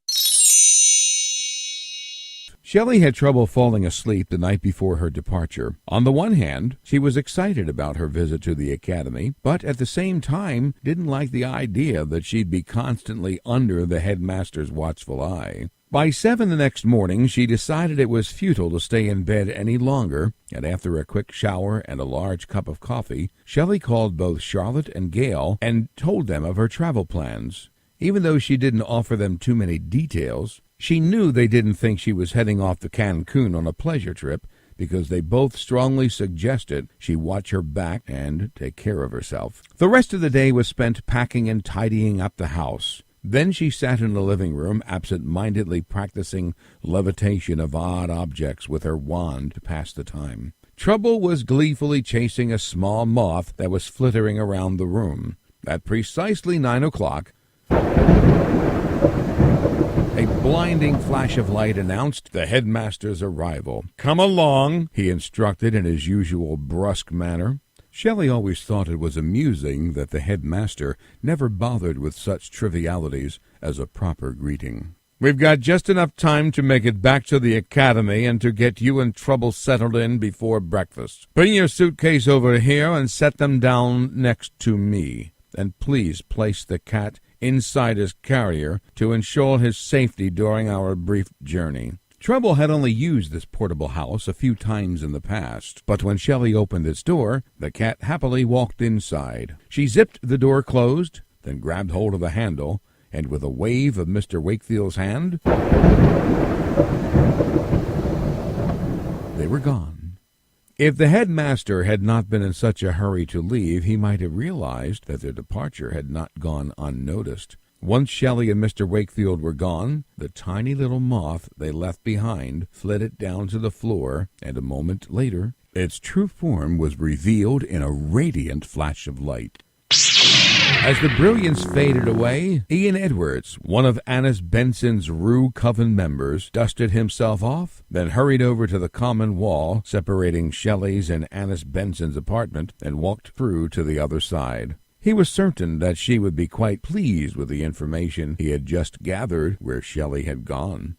Shelley had trouble falling asleep the night before her departure. On the one hand, she was excited about her visit to the academy, but at the same time didn't like the idea that she'd be constantly under the headmaster's watchful eye. By 7 the next morning, she decided it was futile to stay in bed any longer, and after a quick shower and a large cup of coffee, Shelley called both Charlotte and Gail and told them of her travel plans. Even though she didn't offer them too many details, she knew they didn't think she was heading off to Cancun on a pleasure trip, because they both strongly suggested she watch her back and take care of herself. The rest of the day was spent packing and tidying up the house. Then she sat in the living room, absent-mindedly practicing levitation of odd objects with her wand to pass the time. Trouble was gleefully chasing a small moth that was flittering around the room. At precisely 9 o'clock, a blinding flash of light announced the headmaster's arrival. "Come along," he instructed in his usual brusque manner. Shelley always thought it was amusing that the headmaster never bothered with such trivialities as a proper greeting. "We've got just enough time to make it back to the academy and to get you and Trouble settled in before breakfast. Bring your suitcase over here and set them down next to me. And please place the cat inside his carrier to ensure his safety during our brief journey." Trouble had only used this portable house a few times in the past, but when Shelley opened its door, the cat happily walked inside. She zipped the door closed, then grabbed hold of the handle, and with a wave of Mr. Wakefield's hand, they were gone. If the headmaster had not been in such a hurry to leave, he might have realized that their departure had not gone unnoticed. Once Shelley and Mr. Wakefield were gone, the tiny little moth they left behind flitted down to the floor, and a moment later, its true form was revealed in a radiant flash of light. As the brilliance faded away, Ian Edwards, one of Annis Benson's Rue Coven members, dusted himself off, then hurried over to the common wall separating Shelley's and Annis Benson's apartment and walked through to the other side. He was certain that she would be quite pleased with the information he had just gathered where Shelley had gone.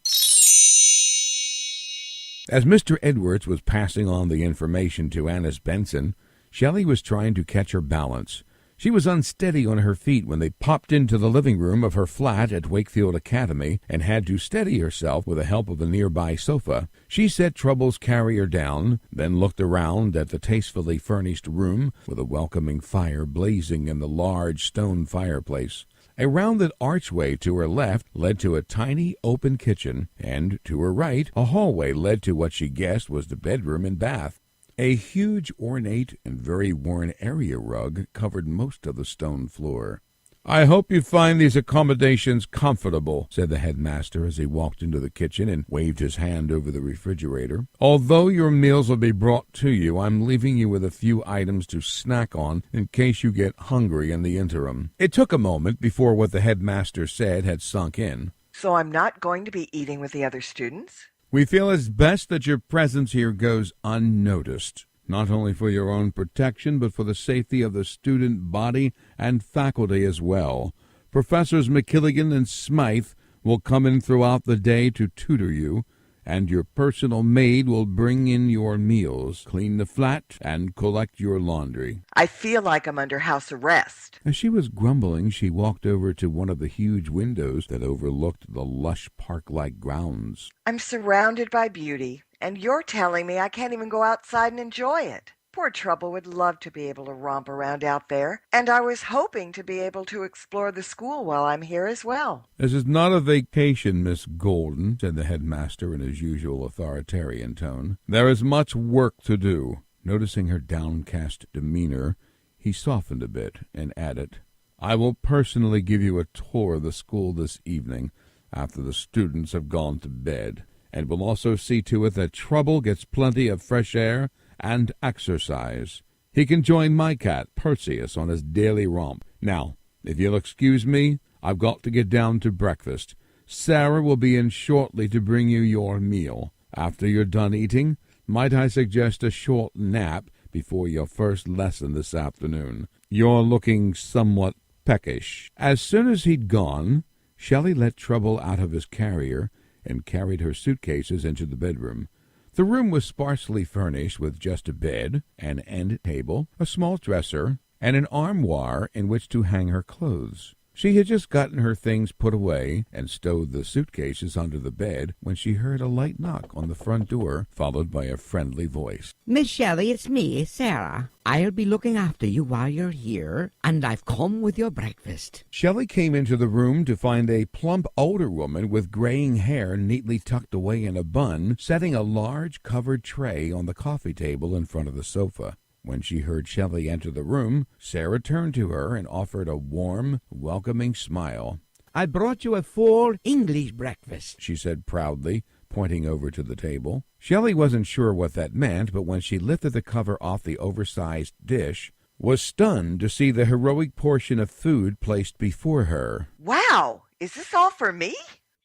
As Mr. Edwards was passing on the information to Annis Benson, Shelley was trying to catch her balance. She was unsteady on her feet when they popped into the living room of her flat at Wakefield Academy and had to steady herself with the help of a nearby sofa. She set Trouble's carrier down, then looked around at the tastefully furnished room with a welcoming fire blazing in the large stone fireplace. A rounded archway to her left led to a tiny open kitchen, and to her right a hallway led to what she guessed was the bedroom and bath. A huge, ornate, and very worn area rug covered most of the stone floor. "I hope you find these accommodations comfortable," said the headmaster as he walked into the kitchen and waved his hand over the refrigerator. "Although your meals will be brought to you, I'm leaving you with a few items to snack on in case you get hungry in the interim." It took a moment before what the headmaster said had sunk in. "So I'm not going to be eating with the other students?" "We feel it's best that your presence here goes unnoticed, not only for your own protection, but for the safety of the student body and faculty as well. Professors McKilligan and Smythe will come in throughout the day to tutor you, and your personal maid will bring in your meals, clean the flat, and collect your laundry." "I feel like I'm under house arrest." As she was grumbling, she walked over to one of the huge windows that overlooked the lush park-like grounds. "I'm surrounded by beauty, and you're telling me I can't even go outside and enjoy it. Poor Trouble would love to be able to romp around out there, and I was hoping to be able to explore the school while I'm here as well." "This is not a vacation, Miss Golden," said the headmaster in his usual authoritarian tone. "There is much work to do." Noticing her downcast demeanor, he softened a bit and added, "I will personally give you a tour of the school this evening after the students have gone to bed, and will also see to it that Trouble gets plenty of fresh air and exercise. He can join my cat, Perseus, on his daily romp. Now, if you'll excuse me, I've got to get down to breakfast. Sarah will be in shortly to bring you your meal. After you're done eating, might I suggest a short nap before your first lesson this afternoon? You're looking somewhat peckish." As soon as he'd gone, Shelley let Trouble out of his carrier and carried her suitcases into the bedroom. The room was sparsely furnished with just a bed, an end table, a small dresser, and an armoire in which to hang her clothes. She had just gotten her things put away and stowed the suitcases under the bed when she heard a light knock on the front door, followed by a friendly voice. Miss Shelley, it's me, Sarah. I'll be looking after you while you're here, and I've come with your breakfast. Shelley came into the room to find a plump older woman with graying hair neatly tucked away in a bun, setting a large covered tray on the coffee table in front of the sofa. When she heard Shelley enter the room, Sarah turned to her and offered a warm, welcoming smile. I brought you a full English breakfast, she said proudly, pointing over to the table. Shelley wasn't sure what that meant, but when she lifted the cover off the oversized dish, was stunned to see the heroic portion of food placed before her. Wow, is this all for me?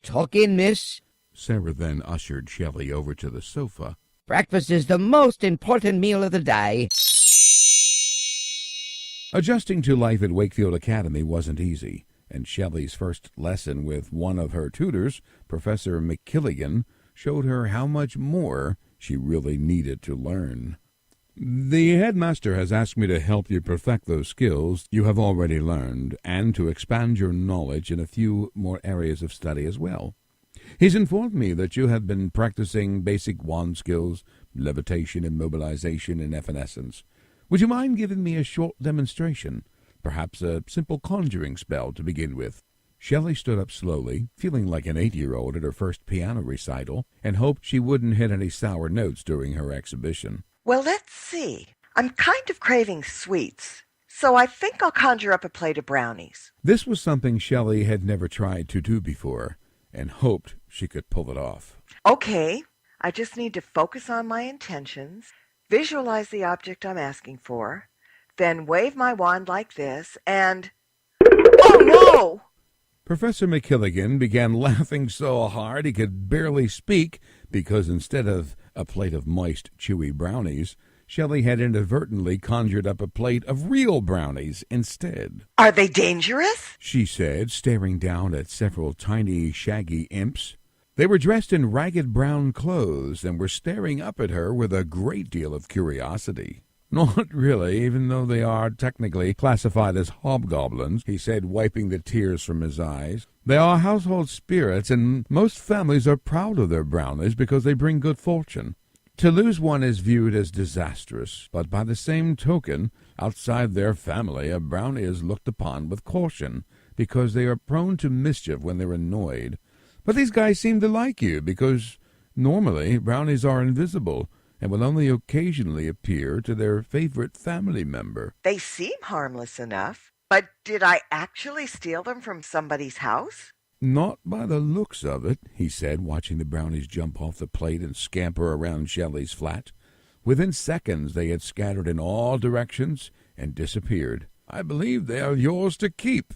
Tuck in, miss. Sarah then ushered Shelley over to the sofa. Breakfast is the most important meal of the day. Adjusting to life at Wakefield Academy wasn't easy, and Shelley's first lesson with one of her tutors, Professor McKilligan, showed her how much more she really needed to learn. The headmaster has asked me to help you perfect those skills you have already learned, and to expand your knowledge in a few more areas of study as well. He's informed me that you have been practicing basic wand skills, levitation, immobilization, and evanescence. Would you mind giving me a short demonstration? Perhaps a simple conjuring spell to begin with. Shelley stood up slowly, feeling like an 8-year-old at her first piano recital, and hoped she wouldn't hit any sour notes during her exhibition. Well, let's see. I'm kind of craving sweets, so I think I'll conjure up a plate of brownies. This was something Shelley had never tried to do before, and hoped she could pull it off. Okay, I just need to focus on my intentions, visualize the object I'm asking for, then wave my wand like this, and... Oh, no! Professor McKilligan began laughing so hard he could barely speak because instead of a plate of moist, chewy brownies, Shelley had inadvertently conjured up a plate of real brownies instead. Are they dangerous? She said, staring down at several tiny, shaggy imps. They were dressed in ragged brown clothes and were staring up at her with a great deal of curiosity. Not really, even though they are technically classified as hobgoblins, he said, wiping the tears from his eyes. They are household spirits, and most families are proud of their brownies because they bring good fortune. To lose one is viewed as disastrous, but by the same token, outside their family, a brownie is looked upon with caution because they are prone to mischief when they're annoyed. But these guys seem to like you because normally brownies are invisible and will only occasionally appear to their favorite family member. They seem harmless enough, but did I actually steal them from somebody's house? Not by the looks of it, he said, watching the brownies jump off the plate and scamper around Shelley's flat. Within seconds they had scattered in all directions and disappeared. I believe they are yours to keep.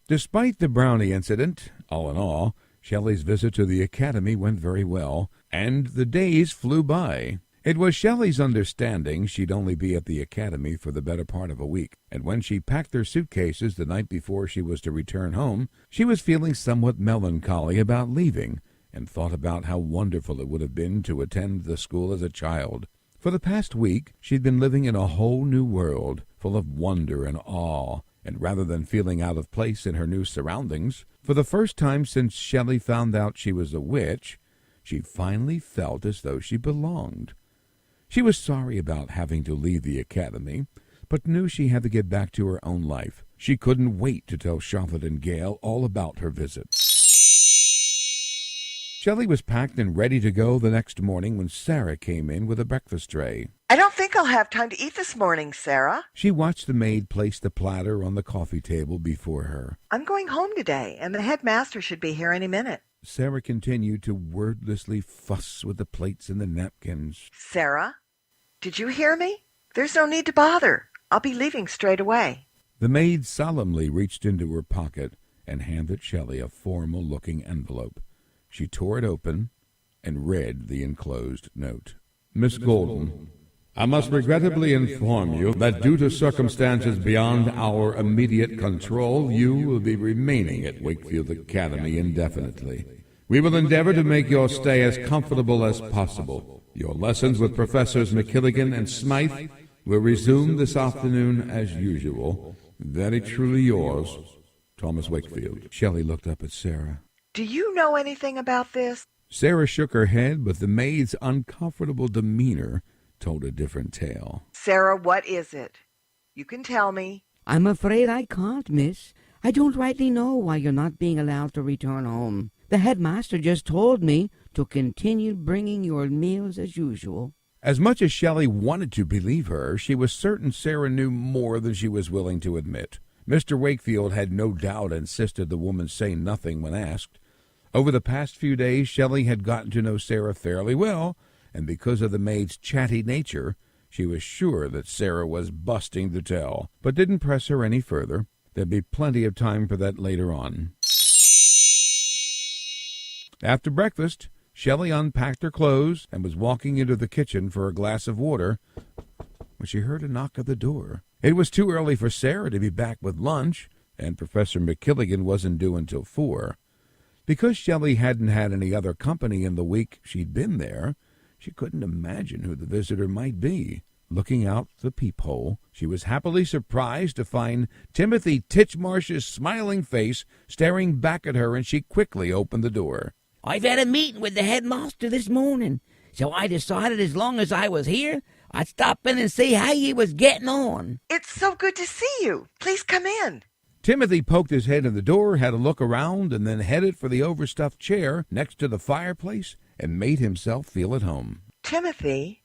Despite the brownie incident, all in all, Shelley's visit to the academy went very well, and the days flew by. It was Shelley's understanding she'd only be at the academy for the better part of a week, and when she packed her suitcases the night before she was to return home, she was feeling somewhat melancholy about leaving, and thought about how wonderful it would have been to attend the school as a child. For the past week, she'd been living in a whole new world, full of wonder and awe, and rather than feeling out of place in her new surroundings, for the first time since Shelley found out she was a witch, she finally felt as though she belonged. She was sorry about having to leave the academy, but knew she had to get back to her own life. She couldn't wait to tell Charlotte and Gail all about her visit. Shelley was packed and ready to go the next morning when Sarah came in with a breakfast tray. I don't think I'll have time to eat this morning, Sarah. She watched the maid place the platter on the coffee table before her. I'm going home today, and the headmaster should be here any minute. Sarah continued to wordlessly fuss with the plates and the napkins. Sarah, did you hear me? There's no need to bother. I'll be leaving straight away. The maid solemnly reached into her pocket and handed Shelley a formal-looking envelope. She tore it open and read the enclosed note. Miss Golden, I must regrettably inform you that due to circumstances beyond our immediate control, you will be remaining at Wakefield Academy indefinitely. We will endeavor to make your stay as comfortable as possible. Your lessons with Professors McKilligan and Smythe will resume this afternoon as usual. Very truly yours, Thomas Wakefield. Shelley looked up at Sarah. Do you know anything about this? Sarah shook her head, but the maid's uncomfortable demeanor told a different tale. Sarah, what is it? You can tell me. I'm afraid I can't, miss. I don't rightly know why you're not being allowed to return home. The headmaster just told me to continue bringing your meals as usual. As much as Shelley wanted to believe her, she was certain Sarah knew more than she was willing to admit. Mr. Wakefield had no doubt insisted the woman say nothing when asked. Over the past few days, Shelley had gotten to know Sarah fairly well, and because of the maid's chatty nature, she was sure that Sarah was busting to tell, but didn't press her any further. There'd be plenty of time for that later on. After breakfast, Shelley unpacked her clothes and was walking into the kitchen for a glass of water when she heard a knock at the door. It was too early for Sarah to be back with lunch, and Professor McKilligan wasn't due until 4. Because Shelley hadn't had any other company in the week she'd been there, she couldn't imagine who the visitor might be. Looking out the peephole, she was happily surprised to find Timothy Titchmarsh's smiling face staring back at her, and she quickly opened the door. I've had a meeting with the headmaster this morning, so I decided as long as I was here, I'd stop in and see how you was getting on. It's so good to see you. Please come in. Timothy poked his head in the door, had a look around, and then headed for the overstuffed chair next to the fireplace and made himself feel at home. Timothy,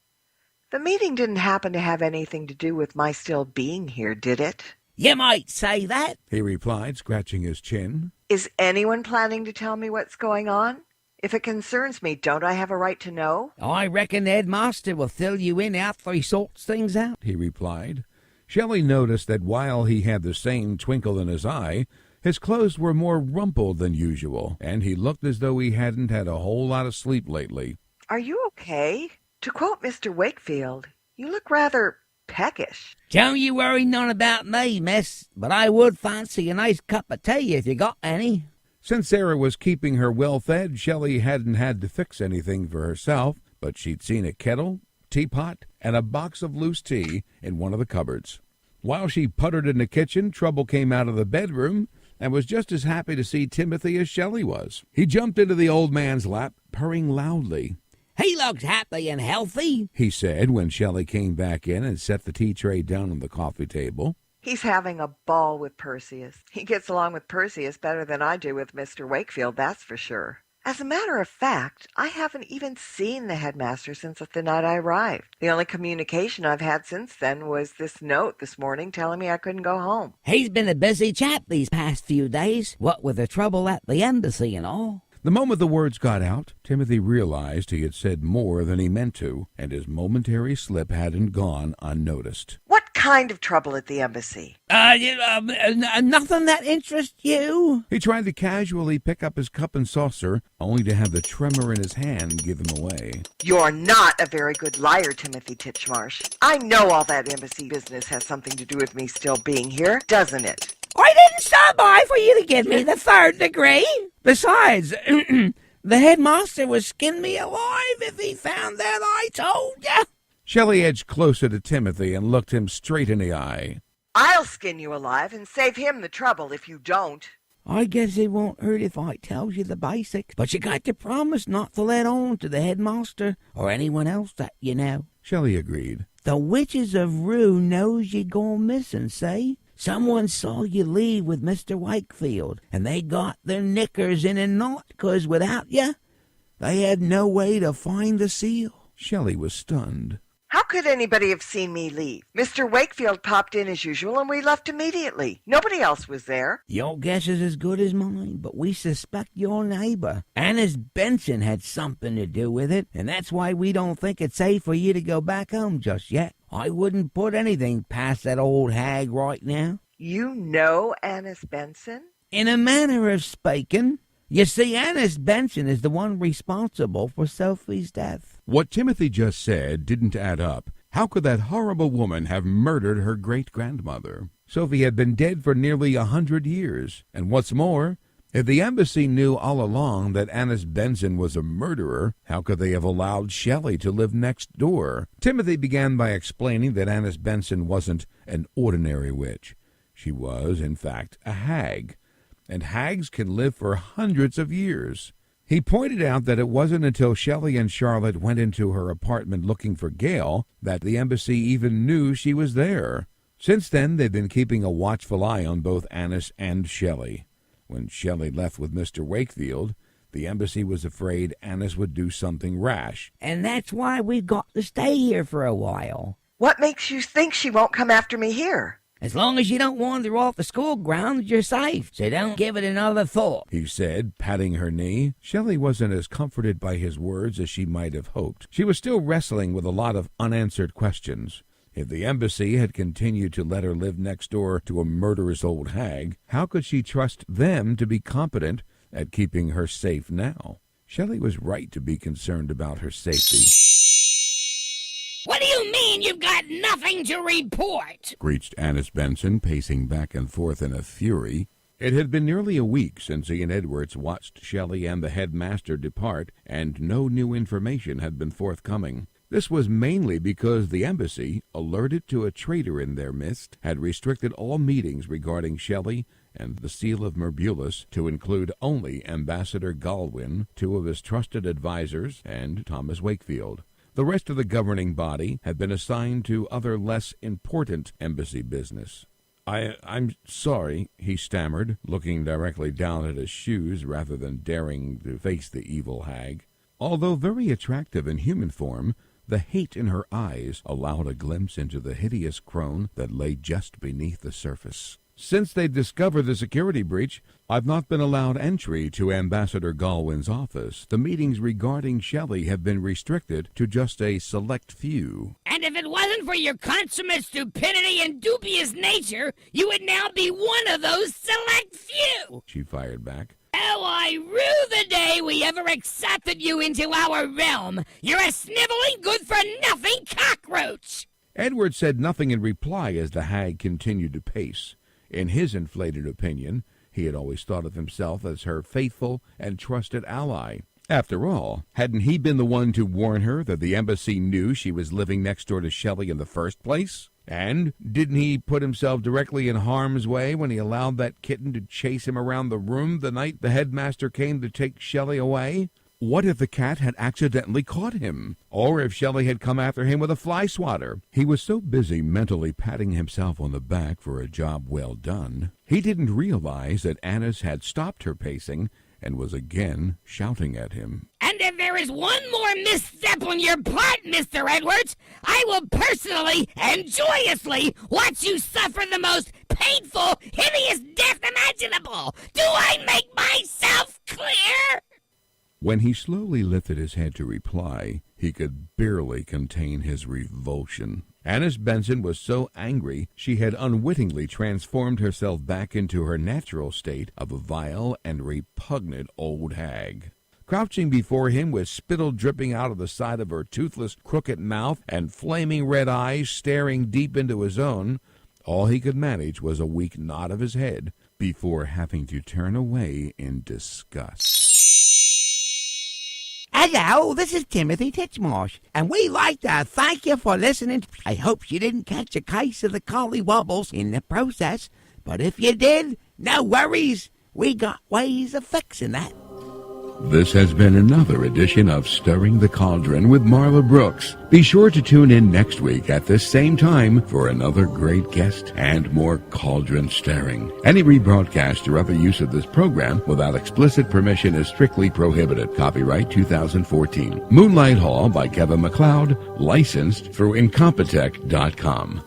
the meeting didn't happen to have anything to do with my still being here, did it? You might say that. He replied, scratching his chin. Is anyone planning to tell me what's going on? If it concerns me, don't I have a right to know? I reckon the headmaster will fill you in after he sorts things out, He replied. Shelley noticed that while he had the same twinkle in his eye, his clothes were more rumpled than usual, and he looked as though he hadn't had a whole lot of sleep lately. Are you okay? To quote Mr. Wakefield, you look rather peckish. Don't you worry none about me, miss, but I would fancy a nice cup of tea if you got any. Since Sarah was keeping her well fed, Shelley hadn't had to fix anything for herself, but she'd seen a kettle, teapot, and a box of loose tea in one of the cupboards. While she puttered in the kitchen, Trouble came out of the bedroom and was just as happy to see Timothy as Shelley was. He jumped into the old man's lap, purring loudly. He looks happy and healthy, he said when Shelley came back in and set the tea tray down on the coffee table. He's having a ball with Perseus. He gets along with Perseus better than I do with Mr. Wakefield, that's for sure. As a matter of fact, I haven't even seen the headmaster since the night I arrived. The only communication I've had since then was this note this morning telling me I couldn't go home. He's been a busy chap these past few days, what with the trouble at the embassy and all. The moment the words got out, Timothy realized he had said more than he meant to, and his momentary slip hadn't gone unnoticed. What kind of trouble at the embassy? Nothing that interests you? He tried to casually pick up his cup and saucer, only to have the tremor in his hand give him away. You're not a very good liar, Timothy Titchmarsh. I know all that embassy business has something to do with me still being here, doesn't it? I didn't stop by for you to give me the 3rd degree. Besides, the headmaster would skin me alive if he found that I told you. Shelley edged closer to Timothy and looked him straight in the eye. I'll skin you alive and save him the trouble if you don't. I guess it won't hurt if I tells you the basics, but you got to promise not to let on to the headmaster or anyone else that you know. Shelley agreed. The witches of Rue knows you gone missing, say? Someone saw you leave with Mr. Wakefield, and they got their knickers in a knot, 'cause without you, they had no way to find the seal. Shelley was stunned. How could anybody have seen me leave? Mr. Wakefield popped in as usual, and we left immediately. Nobody else was there. Your guess is as good as mine, but we suspect your neighbor, Annis Benson, had something to do with it, and that's why we don't think it's safe for you to go back home just yet. I wouldn't put anything past that old hag right now. You know Annis Benson? In a manner of speaking. You see, Annis Benson is the one responsible for Sophie's death. What Timothy just said didn't add up, How could that horrible woman have murdered her great-grandmother? Sophie had been dead for nearly 100 years. And what's more, if the embassy knew all along that Annis Benson was a murderer, how could they have allowed Shelley to live next door? Timothy began by explaining that Annis Benson wasn't an ordinary witch. She was, in fact, a hag, and hags can live for hundreds of years. He pointed out that it wasn't until Shelley and Charlotte went into her apartment looking for Gail that the embassy even knew she was there. Since then, they've been keeping a watchful eye on both Annis and Shelley. When Shelley left with Mr. Wakefield, the embassy was afraid Annis would do something rash. And that's why we've got to stay here for a while. What makes you think she won't come after me here? As long as you don't wander off the school grounds, you're safe. So don't give it another thought, he said, patting her knee. Shelley wasn't as comforted by his words as she might have hoped. She was still wrestling with a lot of unanswered questions. If the embassy had continued to let her live next door to a murderous old hag, how could she trust them to be competent at keeping her safe now? Shelley was right to be concerned about her safety. What do you mean you've got nothing to report? Screeched Annis Benson, pacing back and forth in a fury. It had been nearly a week since he and Edwards watched Shelley and the headmaster depart, and no new information had been forthcoming. This was mainly because the embassy, alerted to a traitor in their midst, had restricted all meetings regarding Shelley and the Seal of Merbulus to include only Ambassador Galwin, 2 of his trusted advisers, and Thomas Wakefield. The rest of the governing body had been assigned to other less important embassy business. I'm sorry, he stammered, looking directly down at his shoes rather than daring to face the evil hag. Although very attractive in human form, the hate in her eyes allowed a glimpse into the hideous crone that lay just beneath the surface. Since they discovered the security breach, I've not been allowed entry to Ambassador Galwin's office. The meetings regarding Shelley have been restricted to just a select few. And if it wasn't for your consummate stupidity and dubious nature, you would now be one of those select few, she fired back. Oh, I rue the day we ever accepted you into our realm. You're a sniveling, good-for-nothing cockroach. Edward said nothing in reply as the hag continued to pace. In his inflated opinion, he had always thought of himself as her faithful and trusted ally. After all, hadn't he been the one to warn her that the embassy knew she was living next door to Shelley in the first place? And didn't he put himself directly in harm's way when he allowed that kitten to chase him around the room the night the headmaster came to take Shelley away? What if the cat had accidentally caught him? Or if Shelley had come after him with a fly swatter? He was so busy mentally patting himself on the back for a job well done, he didn't realize that Annis had stopped her pacing and was again shouting at him. And if there is one more misstep on your part, Mr. Edwards, I will personally and joyously watch you suffer the most painful, hideous death imaginable. Do I make myself clear? When he slowly lifted his head to reply, he could barely contain his revulsion. Annis Benson was so angry she had unwittingly transformed herself back into her natural state of a vile and repugnant old hag. Crouching before him with spittle dripping out of the side of her toothless, crooked mouth and flaming red eyes staring deep into his own, all he could manage was a weak nod of his head before having to turn away in disgust. Hello, this is Timothy Titchmarsh, and we'd like to thank you for listening. I hope you didn't catch a case of the Collywobbles in the process, but if you did, no worries. We got ways of fixing that. This has been another edition of Stirring the Cauldron with Marla Brooks. Be sure to tune in next week at this same time for another great guest and more cauldron stirring. Any rebroadcast or other use of this program without explicit permission is strictly prohibited. Copyright 2014. Moonlight Hall by Kevin MacLeod, licensed through Incompetech.com.